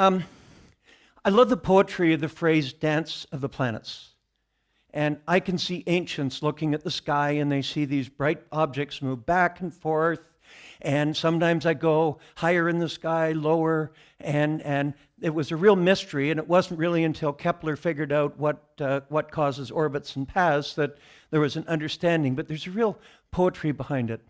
I love the poetry of the phrase dance of the planets. And I can see ancients looking at the sky and they see these bright objects move back and forth. And sometimes I go higher in the sky, lower, and it was a real mystery. And it wasn't really until Kepler figured out what causes orbits and paths that there was an understanding. But there's a real poetry behind it.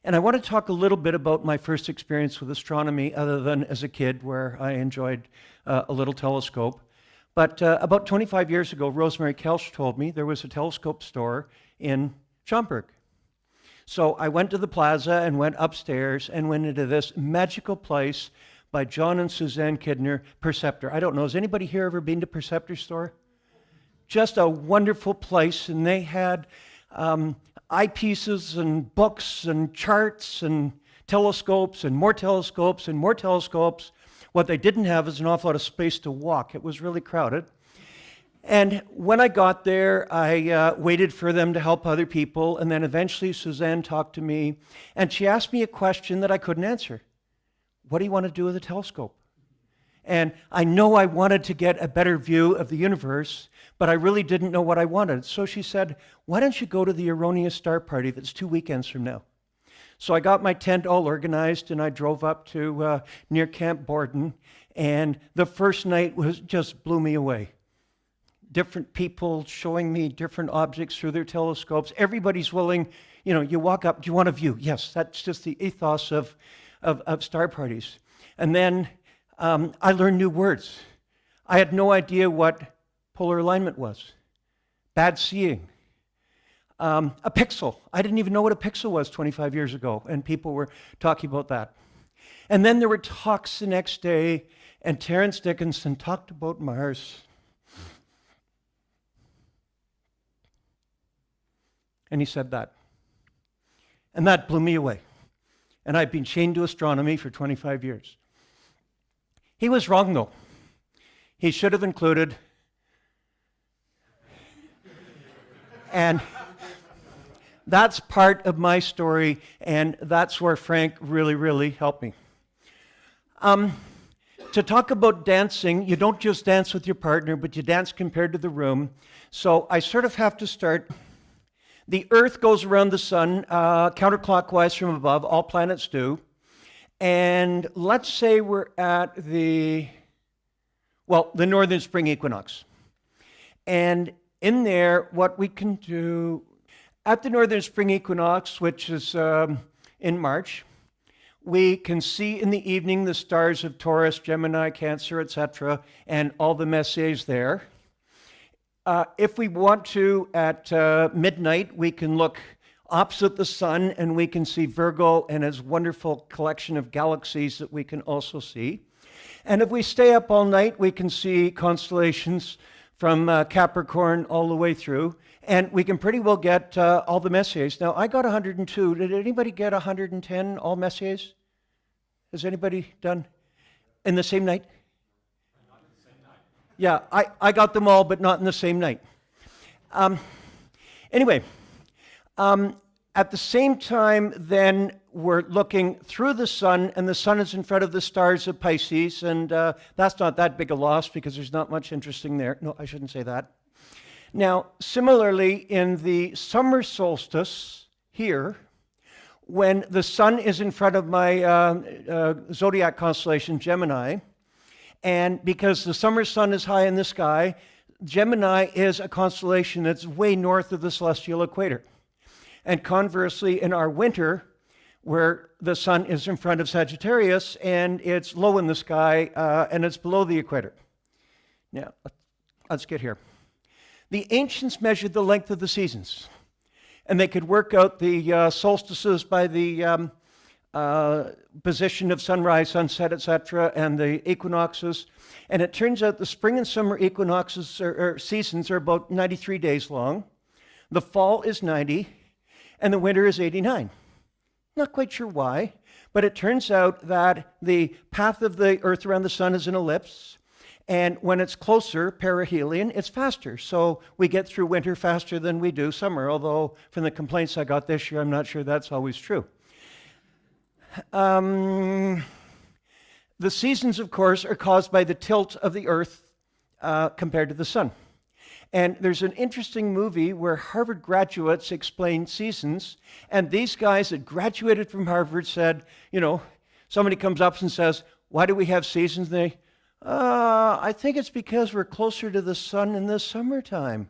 And I want to talk a little bit about my first experience with astronomy, other than as a kid where I enjoyed a little telescope. But about 25 years ago, Rosemary Kelch told me there was a telescope store in Schomburg. So I went to the plaza and went upstairs and went into this magical place by John and Suzanne Kidner, Perceptor. I don't know, has anybody here ever been to Perceptor store? Just a wonderful place, and they had eyepieces and books and charts and telescopes and more telescopes and more telescopes. What they didn't have is an awful lot of space to walk. It was really crowded. And when I got there, I waited for them to help other people, and then eventually Suzanne talked to me, and she asked me a question that I couldn't answer. What do you want to do with a telescope? And I know I wanted to get a better view of the universe, but I really didn't know what I wanted. So she said, why don't you go to the Erroneous Star Party that's 2 weekends from now? So I got my tent all organized and I drove up to near Camp Borden, and the first night just blew me away. Different people showing me different objects through their telescopes. Everybody's willing, you walk up, do you want a view? Yes, that's just the ethos of star parties. And then I learned new words. I had no idea what polar alignment was. Bad seeing. A pixel. I didn't even know what a pixel was 25 years ago, and people were talking about that. And then there were talks the next day, and Terence Dickinson talked about Mars. And he said that. And that blew me away. And I've been chained to astronomy for 25 years. He was wrong, though. He should have included. And that's part of my story, and that's where Frank really, really helped me. To talk about dancing, you don't just dance with your partner, but you dance compared to the room. So I sort of have to start. The Earth goes around the sun counterclockwise from above. All planets do. And let's say we're at the northern spring equinox. And in there, what we can do at the northern spring equinox, which is in March, we can see in the evening the stars of Taurus, Gemini, Cancer, etc., and all the Messiers there. If we want to, at midnight, we can look opposite the sun and we can see Virgo and its wonderful collection of galaxies that we can also see. And if we stay up all night, we can see constellations from Capricorn all the way through. And we can pretty well get all the Messiers. Now, I got 102. Did anybody get 110, all Messiers? Has anybody done in the same night? Yeah, I got them all, but not in the same night. Anyway, at the same time, then, we're looking through the sun, and the sun is in front of the stars of Pisces, and that's not that big a loss because there's not much interesting there. No, I shouldn't say that. Now, similarly, in the summer solstice here, when the sun is in front of my zodiac constellation, Gemini, and because the summer sun is high in the sky, Gemini is a constellation that's way north of the celestial equator. And conversely, in our winter, where the sun is in front of Sagittarius, and it's low in the sky, and it's below the equator. Now, let's get here. The ancients measured the length of the seasons, and they could work out the solstices by the position of sunrise, sunset, etc., and the equinoxes. And it turns out the spring and summer equinoxes or seasons are about 93 days long. The fall is 90, and the winter is 89. Not quite sure why, but it turns out that the path of the Earth around the sun is an ellipse, and when it's closer, perihelion, it's faster. So we get through winter faster than we do summer, although from the complaints I got this year, I'm not sure that's always true. The seasons, of course, are caused by the tilt of the Earth compared to the sun. And there's an interesting movie where Harvard graduates explain seasons, and these guys that graduated from Harvard said, somebody comes up and says, why do we have seasons? And they, I think it's because we're closer to the sun in the summertime.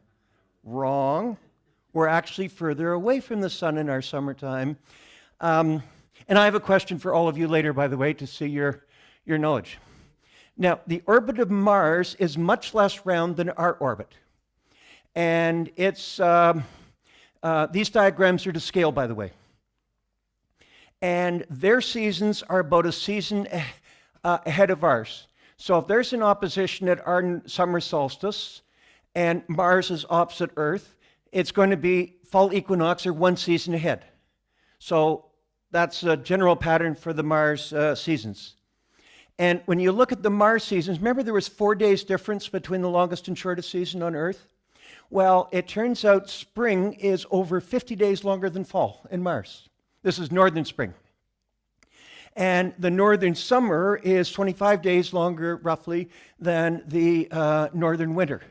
Wrong. We're actually further away from the sun in our summertime. And I have a question for all of you later, by the way, to see your knowledge. Now, the orbit of Mars is much less round than our orbit. And it's, these diagrams are to scale, by the way. And their seasons are about a season ahead of ours. So if there's an opposition at our summer solstice and Mars is opposite Earth, it's going to be fall equinox or one season ahead. So that's a general pattern for the Mars seasons. And when you look at the Mars seasons, remember there was 4 days difference between the longest and shortest season on Earth? Well, it turns out spring is over 50 days longer than fall in Mars. This is northern spring. And the northern summer is 25 days longer, roughly, than the northern winter.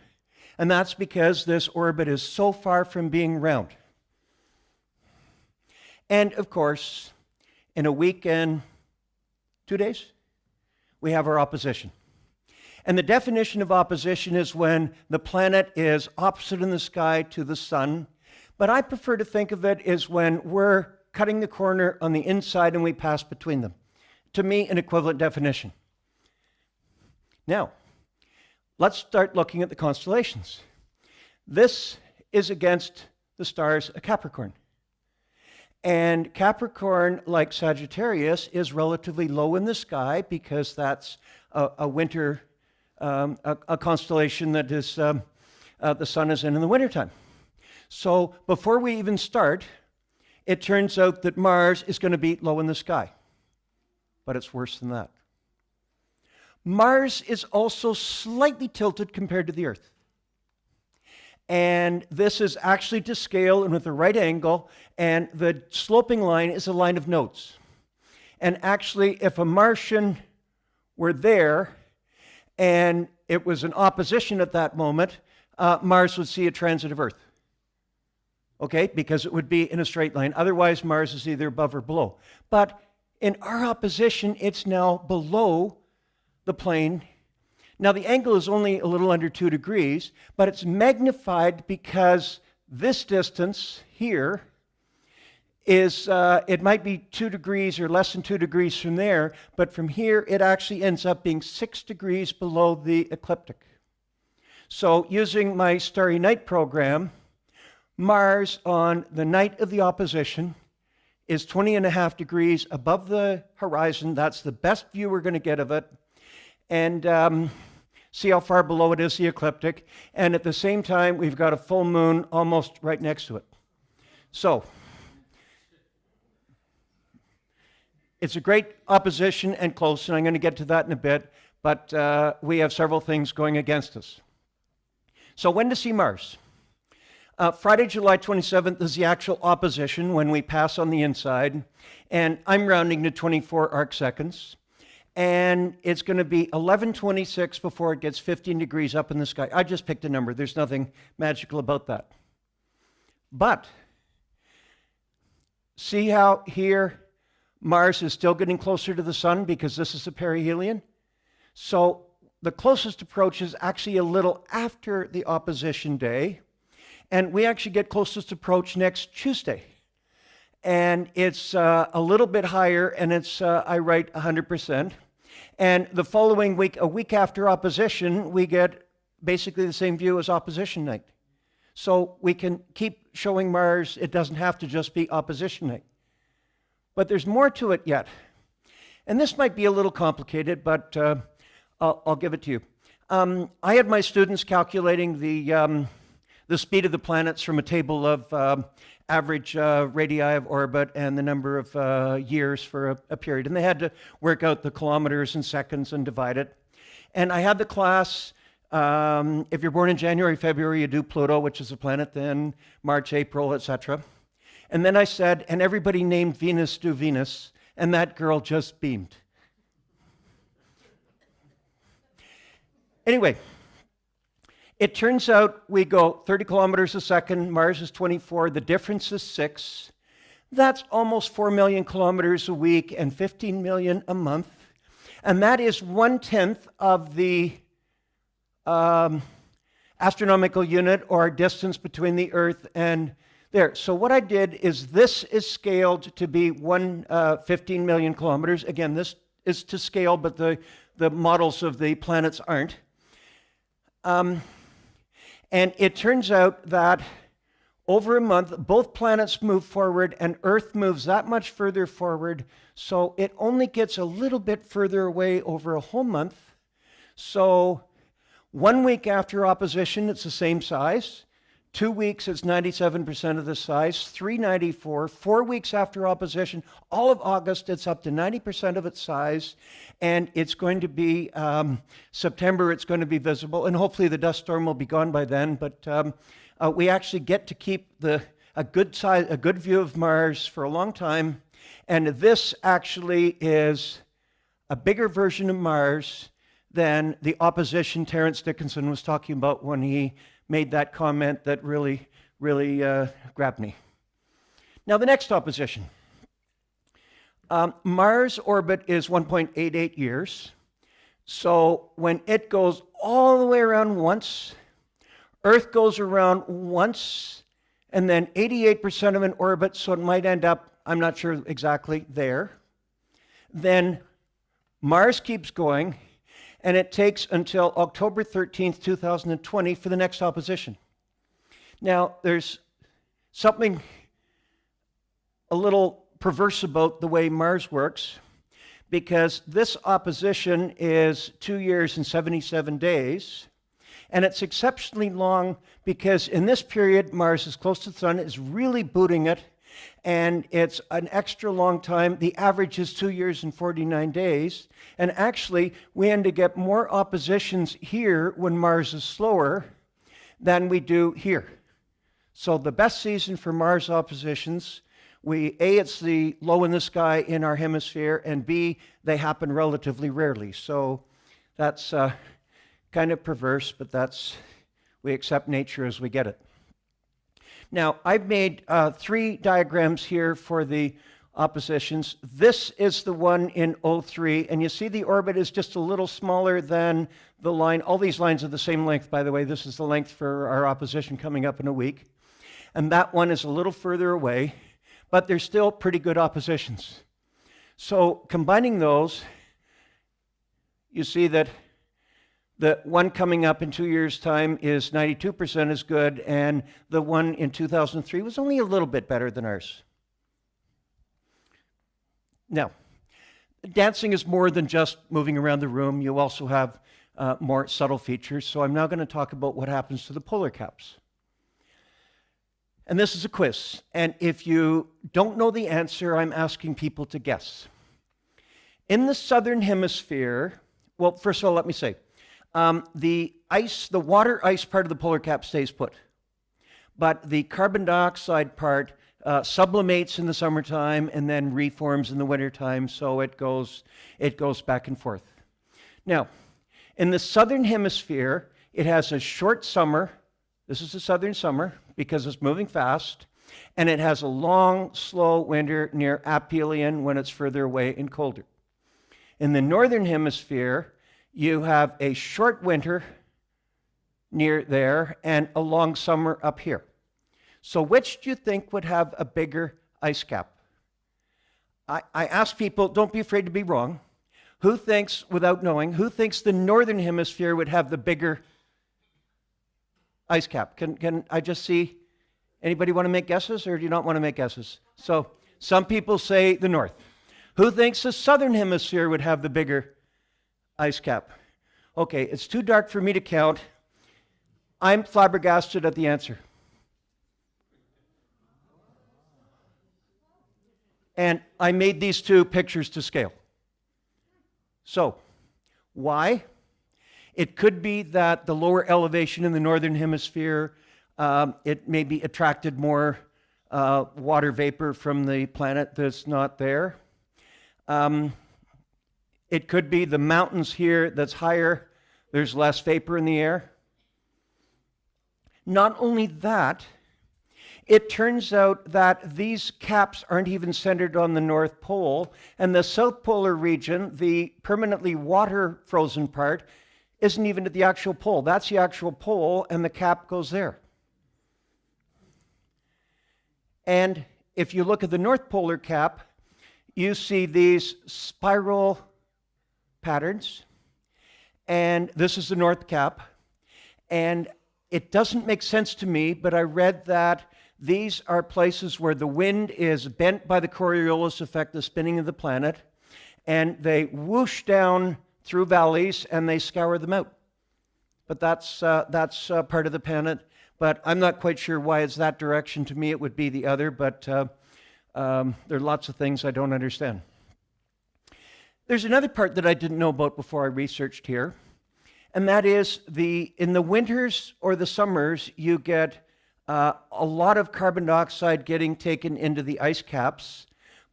And that's because this orbit is so far from being round. And, of course, in a week and 2 days, we have our opposition. And the definition of opposition is when the planet is opposite in the sky to the sun. But I prefer to think of it as when we're cutting the corner on the inside and we pass between them. To me, an equivalent definition. Now, let's start looking at the constellations. This is against the stars of Capricorn. And Capricorn, like Sagittarius, is relatively low in the sky because that's a winter, a constellation that is, the sun is in the wintertime. So before we even start, it turns out that Mars is going to be low in the sky. But it's worse than that. Mars is also slightly tilted compared to the Earth. And this is actually to scale and with the right angle, and the sloping line is a line of nodes. And actually, if a Martian were there and it was an opposition at that moment, Mars would see a transit of Earth. Okay, because it would be in a straight line. Otherwise, Mars is either above or below. But in our opposition, it's now below the plane. Now, the angle is only a little under 2 degrees, but it's magnified because this distance here is, it might be 2 degrees or less than 2 degrees from there, but from here, it actually ends up being 6 degrees below the ecliptic. So using my Starry Night program, Mars on the night of the opposition is 20.5 degrees above the horizon. That's the best view we're going to get of it. And see how far below it is the ecliptic. And at the same time, we've got a full moon almost right next to it. So it's a great opposition and close, and I'm going to get to that in a bit, but we have several things going against us. So when to see Mars? Friday, July 27th is the actual opposition when we pass on the inside, and I'm rounding to 24 arc seconds, and it's going to be 11:26 before it gets 15 degrees up in the sky. I just picked a number. There's nothing magical about that. But see how here Mars is still getting closer to the sun because this is a perihelion? So the closest approach is actually a little after the opposition day. And we actually get closest approach next Tuesday. And it's a little bit higher, and it's, I write 100%. And the following week, a week after opposition, we get basically the same view as opposition night. So we can keep showing Mars. It doesn't have to just be opposition night. But there's more to it yet. And this might be a little complicated, but I'll give it to you. I had my students calculating the speed of the planets from a table of average radii of orbit and the number of years for a period. And they had to work out the kilometers and seconds and divide it. And I had the class, if you're born in January, February, you do Pluto, which is a planet, then March, April, etc. And then I said, and everybody named Venus do Venus, and that girl just beamed. Anyway, it turns out we go 30 kilometers a second, Mars is 24, the difference is 6. That's almost 4 million kilometers a week and 15 million a month. And that is 1/10 of the astronomical unit, or distance between the Earth and there. So what I did is, this is scaled to be 15 million kilometers. Again, this is to scale, but the models of the planets aren't. And it turns out that over a month, both planets move forward and Earth moves that much further forward. So it only gets a little bit further away over a whole month. So 1 week after opposition, it's the same size. 2 weeks, it's 97% of the size. 394. 4 weeks after opposition, all of August, it's up to 90% of its size. And it's going to be September, it's going to be visible. And hopefully the dust storm will be gone by then. But we actually get to keep a good view of Mars for a long time. And this actually is a bigger version of Mars than the opposition Terence Dickinson was talking about when he made that comment that really grabbed me. Now, the next opposition. Mars' orbit is 1.88 years. So when it goes all the way around once, Earth goes around once, and then 88% of an orbit, so it might end up, I'm not sure exactly, there. Then Mars keeps going, and it takes until October 13th, 2020 for the next opposition. Now, there's something a little perverse about the way Mars works, because this opposition is 2 years and 77 days, and it's exceptionally long because in this period, Mars is close to the sun, is really booting it, and it's an extra long time. The average is 2 years and 49 days. And actually, we end to get more oppositions here when Mars is slower than we do here. So the best season for Mars oppositions, it's the low in the sky in our hemisphere, and B, they happen relatively rarely. So that's kind of perverse, but we accept nature as we get it. Now, I've made 3 diagrams here for the oppositions. This is the one in 03, and you see the orbit is just a little smaller than the line. All these lines are the same length, by the way. This is the length for our opposition coming up in a week. And that one is a little further away, but they're still pretty good oppositions. So combining those, you see that the one coming up in 2 years' time is 92% as good, and the one in 2003 was only a little bit better than ours. Now, dancing is more than just moving around the room. You also have more subtle features. So I'm now going to talk about what happens to the polar caps. And this is a quiz. And if you don't know the answer, I'm asking people to guess. In the southern hemisphere, well, first of all, let me say, the water ice part of the polar cap stays put, but the carbon dioxide part sublimates in the summertime and then reforms in the wintertime, so it goes back and forth. Now, in the southern hemisphere, it has a short summer. This is the southern summer because it's moving fast, and it has a long, slow winter near aphelion when it's further away and colder. In the northern hemisphere, you have a short winter near there and a long summer up here. So which do you think would have a bigger ice cap? I ask people, don't be afraid to be wrong. Who thinks, without knowing, who thinks the northern hemisphere would have the bigger ice cap? Can I just see, anybody want to make guesses, or do you not want to make guesses? So some people say the north. Who thinks the southern hemisphere would have the bigger ice cap? Okay, it's too dark for me to count. I'm flabbergasted at the answer. And I made these 2 pictures to scale. So, why? It could be that the lower elevation in the northern hemisphere, it maybe attracted more water vapor from the planet that's not there. It could be the mountains here that's higher There's less vapor in the air. Not only that, it turns out that these caps aren't even centered on the North Pole, and the South Polar region, the permanently water frozen part, isn't even at the actual pole. That's the actual pole, and the cap goes there. And if you look at the North Polar cap, you see these spiral patterns, and this is the North cap. And it doesn't make sense to me, but I read that these are places where the wind is bent by the Coriolis effect, the spinning of the planet, and they whoosh down through valleys and they scour them out. But that's part of the planet. But I'm not quite sure why it's that direction. To me, it would be the other, but there are lots of things I don't understand. There's another part that I didn't know about before I researched here, and that is in the winters or the summers, you get a lot of carbon dioxide getting taken into the ice caps,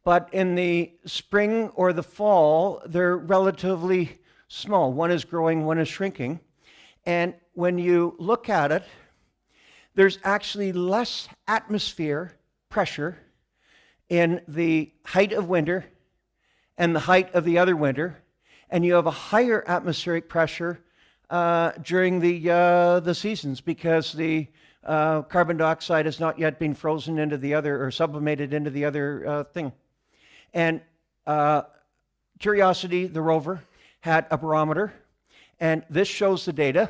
but in the spring or the fall, they're relatively small. One is growing, one is shrinking. And when you look at it, there's actually less atmosphere pressure in the height of winter and the height of the other winter, and you have a higher atmospheric pressure during the seasons, because the carbon dioxide has not yet been frozen into the other, or sublimated into the other thing. And Curiosity, the rover, had a barometer, and this shows the data.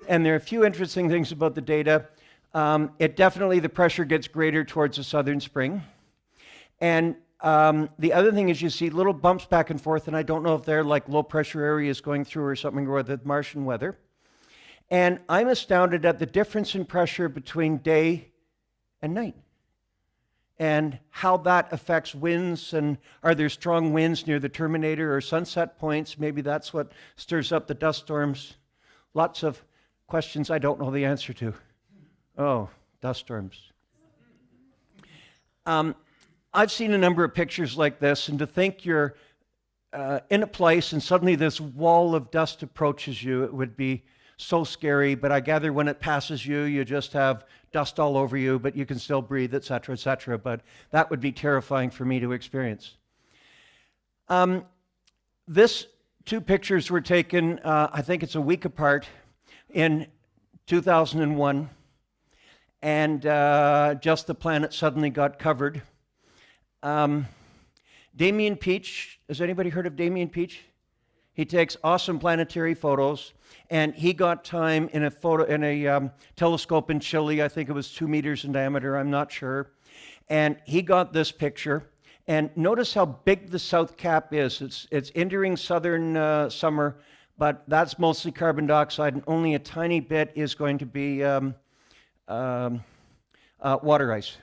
And there are a few interesting things about the data. The pressure gets greater towards the southern spring. And the other thing is you see little bumps back and forth, and I don't know if they're like low pressure areas going through or something, or the Martian weather. And I'm astounded at the difference in pressure between day and night, and how that affects winds, and are there strong winds near the terminator or sunset points? Maybe that's what stirs up the dust storms. Lots of questions I don't know the answer to. Oh, dust storms. I've seen a number of pictures like this, and to think you're in a place and suddenly this wall of dust approaches you, it would be so scary. But I gather when it passes you, you just have dust all over you, but you can still breathe, etc., etc. But that would be terrifying for me to experience. This two pictures were taken, I think it's a week apart, in 2001, and just the planet suddenly got covered. Damien Peach, has anybody heard of Damien Peach? He takes awesome planetary photos, and he got time in a telescope in Chile. I think it was 2 meters in diameter, I'm not sure. And he got this picture, and notice how big the South Cap is. It's entering southern summer, but that's mostly carbon dioxide, and only a tiny bit is going to be water ice.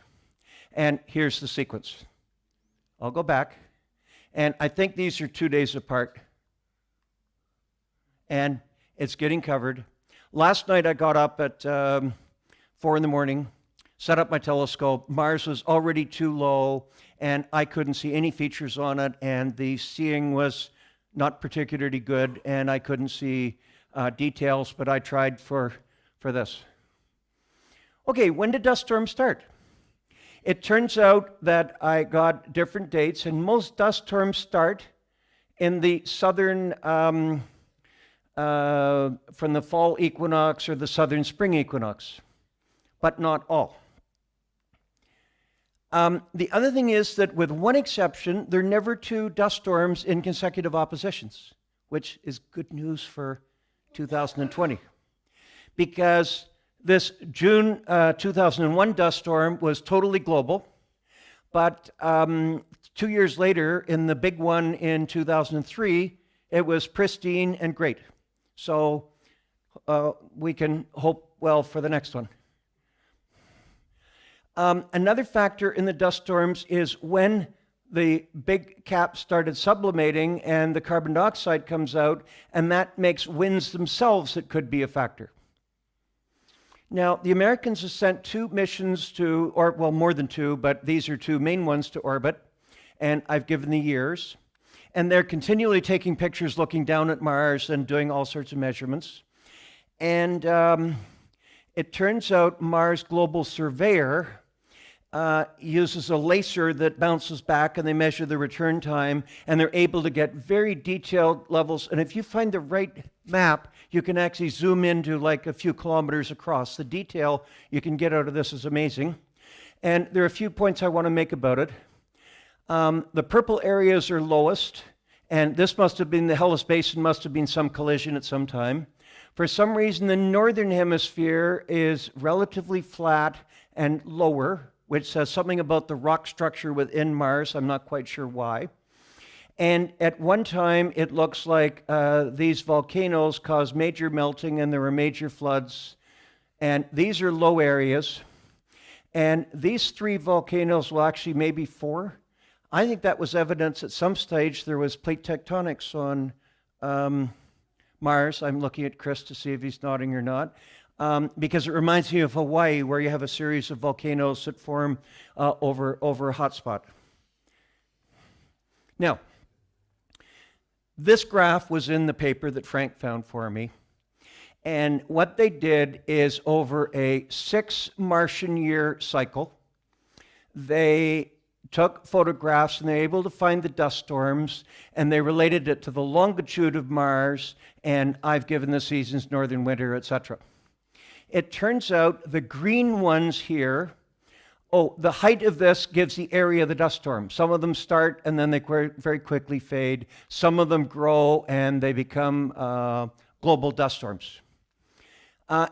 And here's the sequence. I'll go back, and I think these are 2 days apart, and it's getting covered. Last night I got up at 4 in the morning, set up my telescope. Mars was already too low, and I couldn't see any features on it, and the seeing was not particularly good, and I couldn't see details, but I tried for this. Okay, when did dust storms start? It turns out that I got different dates, and most dust storms start in the southern, from the fall equinox or the southern spring equinox, but not all. The other thing is that, with one exception, there are never 2 dust storms in consecutive oppositions, which is good news for 2020, because this June 2001 dust storm was totally global, but 2 years later, in the big one in 2003, it was pristine and great. So we can hope well for the next one. Another factor in the dust storms is when the big cap started sublimating and the carbon dioxide comes out, and that makes winds themselves that could be a factor. Now, the Americans have sent 2 missions to, or well, more than 2, but these are 2 main ones to orbit, and I've given the years. And they're continually taking pictures, looking down at Mars and doing all sorts of measurements. And it turns out Mars Global Surveyor uses a laser that bounces back, and they measure the return time, and they're able to get very detailed levels. And if you find the right map, you can actually zoom into like a few kilometers across. The detail you can get out of this is amazing. And there are a few points I want to make about it. The purple areas are lowest, and this must have been, the Hellas Basin must have been some collision at some time. For some reason, the northern hemisphere is relatively flat and lower, which says something about the rock structure within Mars. I'm not quite sure why. And at one time, it looks like these volcanoes caused major melting and there were major floods. And these are low areas. And these 3 volcanoes, well, actually maybe 4. I think that was evidence at some stage there was plate tectonics on Mars. I'm looking at Chris to see if he's nodding or not. Because it reminds me of Hawaii, where you have a series of volcanoes that form over a hotspot. Now, this graph was in the paper that Frank found for me. And what they did is over a 6 Martian year cycle, they took photographs and they were able to find the dust storms, and they related it to the longitude of Mars, and I've given the seasons, northern, winter, etc. It turns out the green ones here, the height of this gives the area of the dust storm. Some of them start and then they very quickly fade. Some of them grow and they become global dust storms.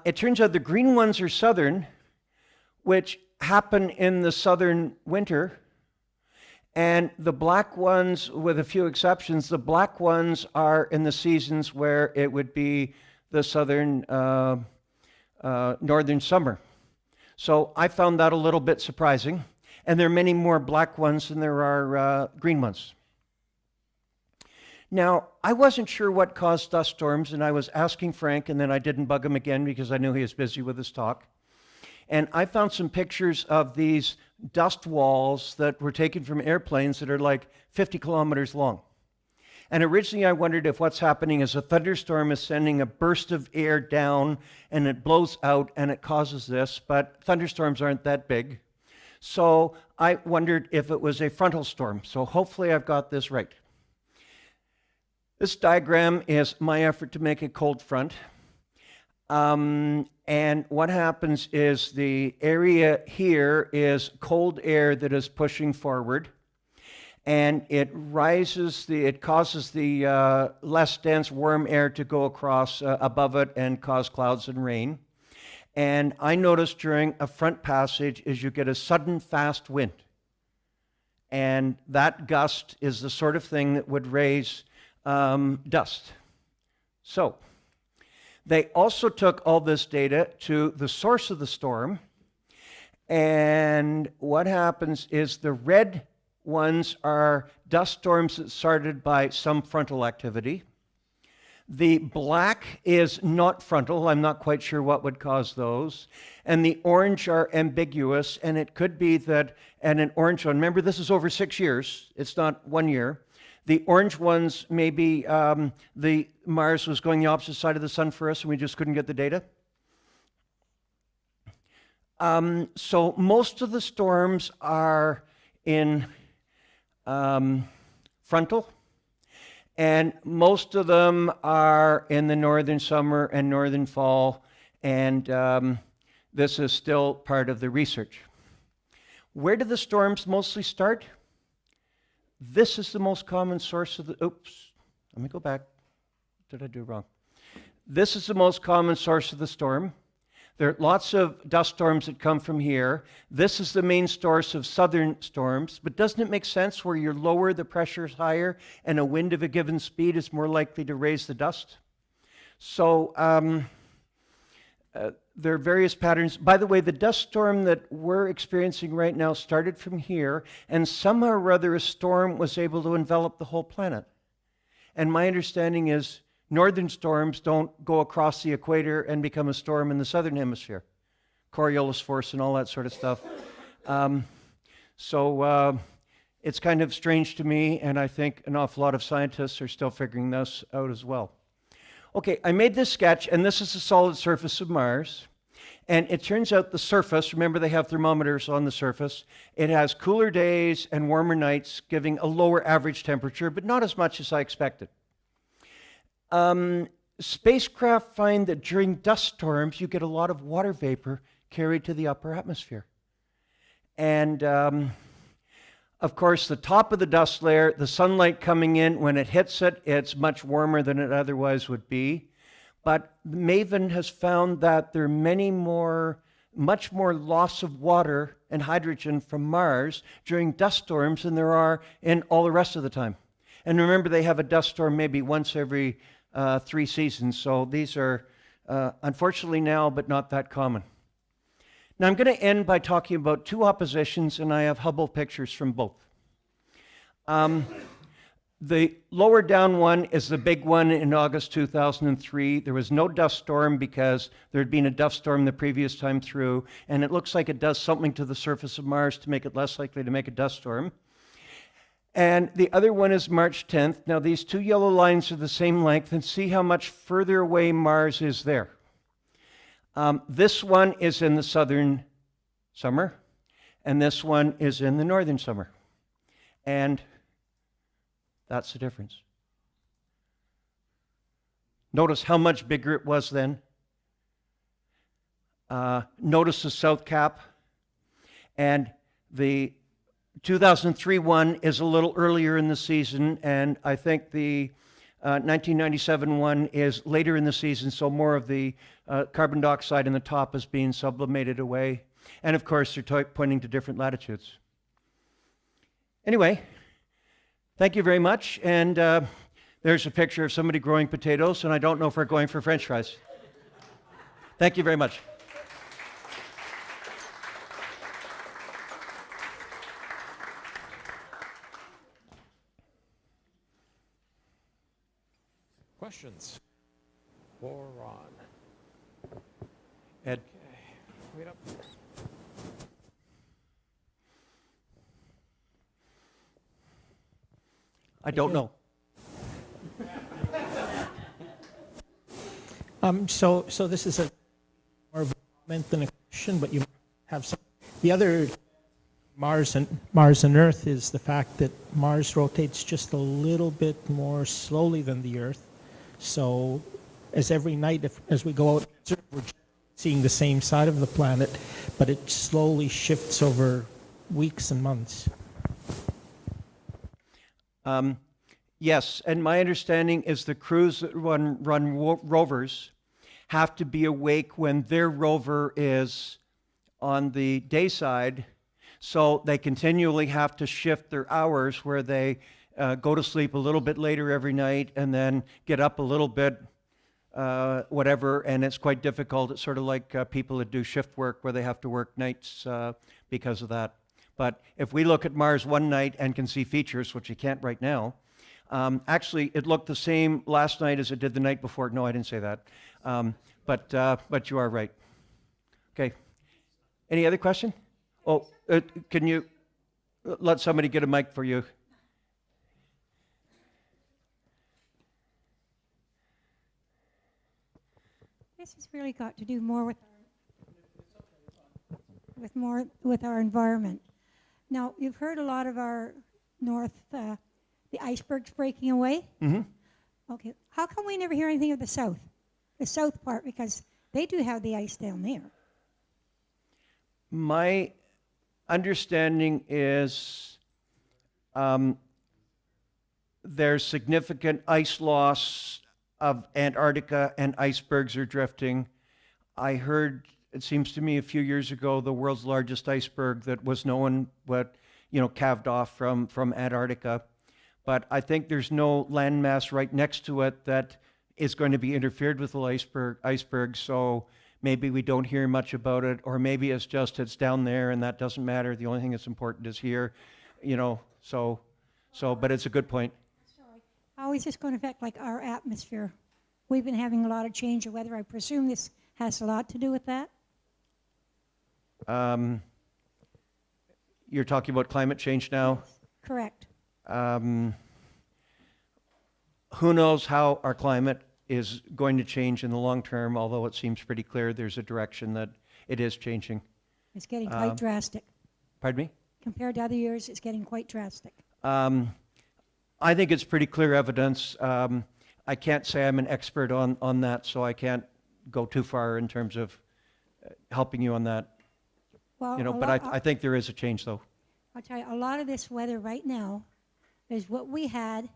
It turns out the green ones are southern, which happen in the southern winter. And the black ones, with a few exceptions, the black ones are in the seasons where it would be the southern northern summer. So I found that a little bit surprising. And there are many more black ones than there are green ones. Now, I wasn't sure what caused dust storms, and I was asking Frank, and then I didn't bug him again because I knew he was busy with his talk. And I found some pictures of these dust walls that were taken from airplanes that are like 50 kilometers long. And originally I wondered if what's happening is a thunderstorm is sending a burst of air down and it blows out and it causes this, but thunderstorms aren't that big. So I wondered if it was a frontal storm. So hopefully I've got this right. This diagram is my effort to make a cold front. And what happens is the area here is cold air that is pushing forward. And it causes the less dense warm air to go across above it and cause clouds and rain. And I noticed during a front passage is you get a sudden fast wind. And that gust is the sort of thing that would raise dust. So they also took all this data to the source of the storm. And what happens is the red ones are dust storms that started by some frontal activity. The black is not frontal. I'm not quite sure what would cause those. And the orange are ambiguous, and it could be that, and an orange one, remember this is over 6 years, it's not 1 year. The orange ones, maybe the Mars was going the opposite side of the sun for us and we just couldn't get the data. So most of the storms are in frontal, and most of them are in the northern summer and northern fall, and this is still part of the research. Where do the storms mostly start? This is the most common source of the, oops, let me go back. What did I do wrong? This is the most common source of the storm. There are lots of dust storms that come from here. This is the main source of southern storms, but doesn't it make sense where you're lower, the pressure is higher, and a wind of a given speed is more likely to raise the dust? So there are various patterns. By the way, the dust storm that we're experiencing right now started from here, and somehow or other a storm was able to envelop the whole planet. And my understanding is northern storms don't go across the equator and become a storm in the southern hemisphere. Coriolis force and all that sort of stuff. it's kind of strange to me, and I think an awful lot of scientists are still figuring this out as well. Okay, I made this sketch, and this is the solid surface of Mars. And it turns out the surface, remember they have thermometers on the surface, it has cooler days and warmer nights, giving a lower average temperature, but not as much as I expected. Spacecraft find that during dust storms, you get a lot of water vapor carried to the upper atmosphere. And of course, the top of the dust layer, the sunlight coming in, when it hits it, it's much warmer than it otherwise would be. But MAVEN has found that there are much more loss of water and hydrogen from Mars during dust storms than there are in all the rest of the time. And remember, they have a dust storm maybe once every 3 seasons. So these are unfortunately now, but not that common. Now I'm going to end by talking about 2 oppositions, and I have Hubble pictures from both. The lower down one is the big one in August 2003. There was no dust storm because there had been a dust storm the previous time through, and it looks like it does something to the surface of Mars to make it less likely to make a dust storm. And the other one is March 10th. Now these 2 yellow lines are the same length, and see how much further away Mars is there. This one is in the southern summer, and this one is in the northern summer. And that's the difference. Notice how much bigger it was then. Notice the south cap. And the 2003 one is a little earlier in the season, and I think the 1997 one is later in the season, so more of the carbon dioxide in the top is being sublimated away. And of course, they're pointing to different latitudes. Anyway, thank you very much. And there's a picture of somebody growing potatoes, and I don't know if we're going for French fries. Thank you very much. Questions for Ron? Ed. Okay, wait up. I don't know. So this is more of a comment than a question, but you have some. The other Mars and Earth is the fact that Mars rotates just a little bit more slowly than the Earth. So as every night, as we go out, we're seeing the same side of the planet, but it slowly shifts over weeks and months. Yes, and my understanding is the crews that run rovers have to be awake when their rover is on the day side, so they continually have to shift their hours where they go to sleep a little bit later every night and then get up a little bit, whatever, and it's quite difficult. It's sort of like people that do shift work where they have to work nights because of that. But if we look at Mars one night and can see features, which you can't right now, actually it looked the same last night as it did the night before. No, I didn't say that. But you are right. Okay. Any other question? Oh, can you let somebody get a mic for you? This has really got to do more with our environment. Now, you've heard a lot of our north, the icebergs breaking away. Mm-hmm. Okay, how come we never hear anything of the south part? Because they do have the ice down there. My understanding is there's significant ice loss of Antarctica and icebergs are drifting. I heard, it seems to me a few years ago, the world's largest iceberg that was known what, calved off from Antarctica. But I think there's no landmass right next to it that is going to be interfered with the iceberg, so maybe we don't hear much about it, or maybe it's down there and that doesn't matter. The only thing that's important is here, but it's a good point. How is this going to affect our atmosphere? We've been having a lot of change of weather. I presume this has a lot to do with that? You're talking about climate change now? Correct. Who knows how our climate is going to change in the long term, although it seems pretty clear there's a direction that it is changing. It's getting quite drastic. Pardon me? Compared to other years, it's getting quite drastic. I think it's pretty clear evidence. I can't say I'm an expert on that, so I can't go too far in terms of helping you on that. Well, You know, a but lot- I think there is a change, though. I'll tell you, a lot of this weather right now is what we had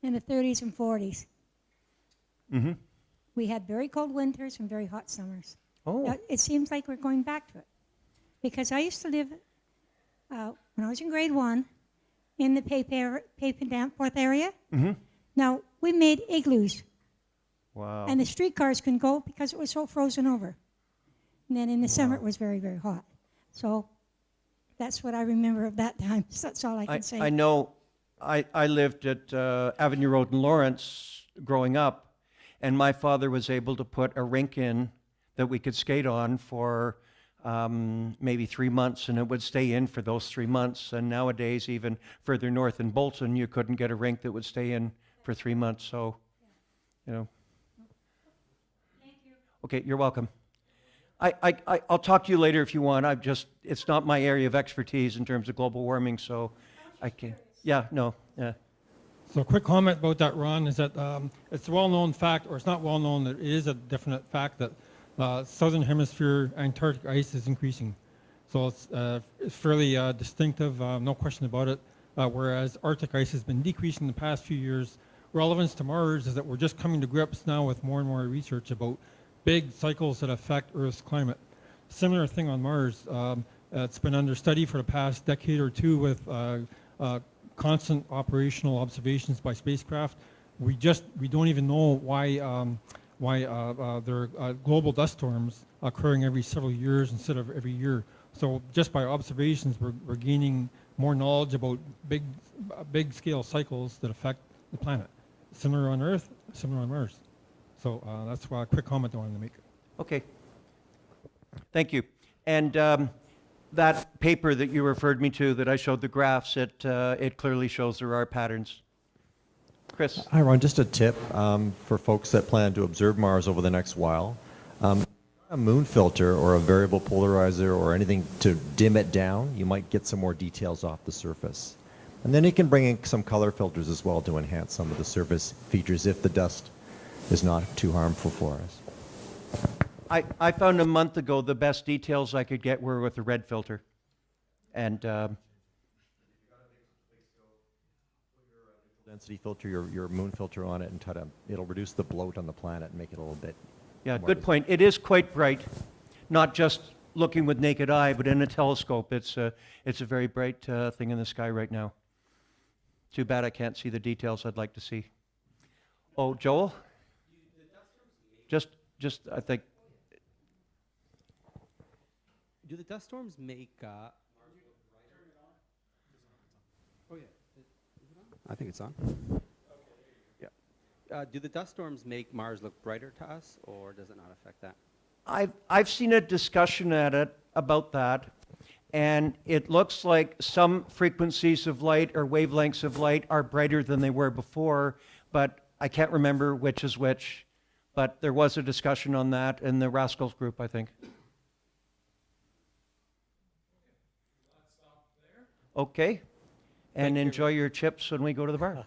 in the 30s and 40s. Mm-hmm. We had very cold winters and very hot summers. Oh, It seems like we're going back to it. Because I used to live, when I was in grade 1, in the Pape Danforth area. mm-hmm. Now, we made igloos, Wow. and the streetcars couldn't go because it was so frozen over. And then in the summer, it was very, very hot. So that's what I remember of that time. So that's all I can say. I know I lived at Avenue Road in Lawrence growing up, and my father was able to put a rink in that we could skate on for maybe 3 months, and it would stay in for those 3 months. And nowadays, even further north in Bolton, you couldn't get a rink that would stay in for 3 months. So, you know. Thank you. Okay, you're welcome. I'll talk to you later if you want. It's not my area of expertise in terms of global warming, so I can't. Yeah, no, yeah. So a quick comment about that, Ron, is that it's a well-known fact, or it's not well-known, that it is a definite fact that southern hemisphere Antarctic ice is increasing. So it's fairly distinctive, no question about it, whereas Arctic ice has been decreasing the past few years. Relevance to Mars is that we're just coming to grips now with more and more research about big cycles that affect Earth's climate. Similar thing on Mars. It's been under study for the past decade or two with constant operational observations by spacecraft. We don't even know why there are global dust storms occurring every several years instead of every year. So just by observations, we're gaining more knowledge about big scale cycles that affect the planet. Similar on Earth, similar on Mars. So that's a quick comment I wanted to make. Okay. Thank you. And that paper that you referred me to, that I showed the graphs, it clearly shows there are patterns. Chris? Hi, Ron. Just a tip for folks that plan to observe Mars over the next while. A moon filter or a variable polarizer or anything to dim it down, you might get some more details off the surface. And then you can bring in some color filters as well to enhance some of the surface features if the dust is not too harmful for us. I found a month ago the best details I could get were with a red filter. And Density filter, your moon filter on it, and it'll reduce the bloat on the planet and make it a little bit. yeah, more good point. It is quite bright, not just looking with naked eye, but in a telescope. It's a very bright thing in the sky right now. Too bad I can't see the details I'd like to see. Oh, Joel? Just I think. Do the dust storms make? Oh yeah, is it on? I think it's on. Yeah. Do the dust storms make Mars look brighter to us, or does it not affect that? I've seen a discussion about that, and it looks like some frequencies of light or wavelengths of light are brighter than they were before, but I can't remember which is which. But there was a discussion on that in the RASC's group, I think. Okay. And enjoy your chips when we go to the bar.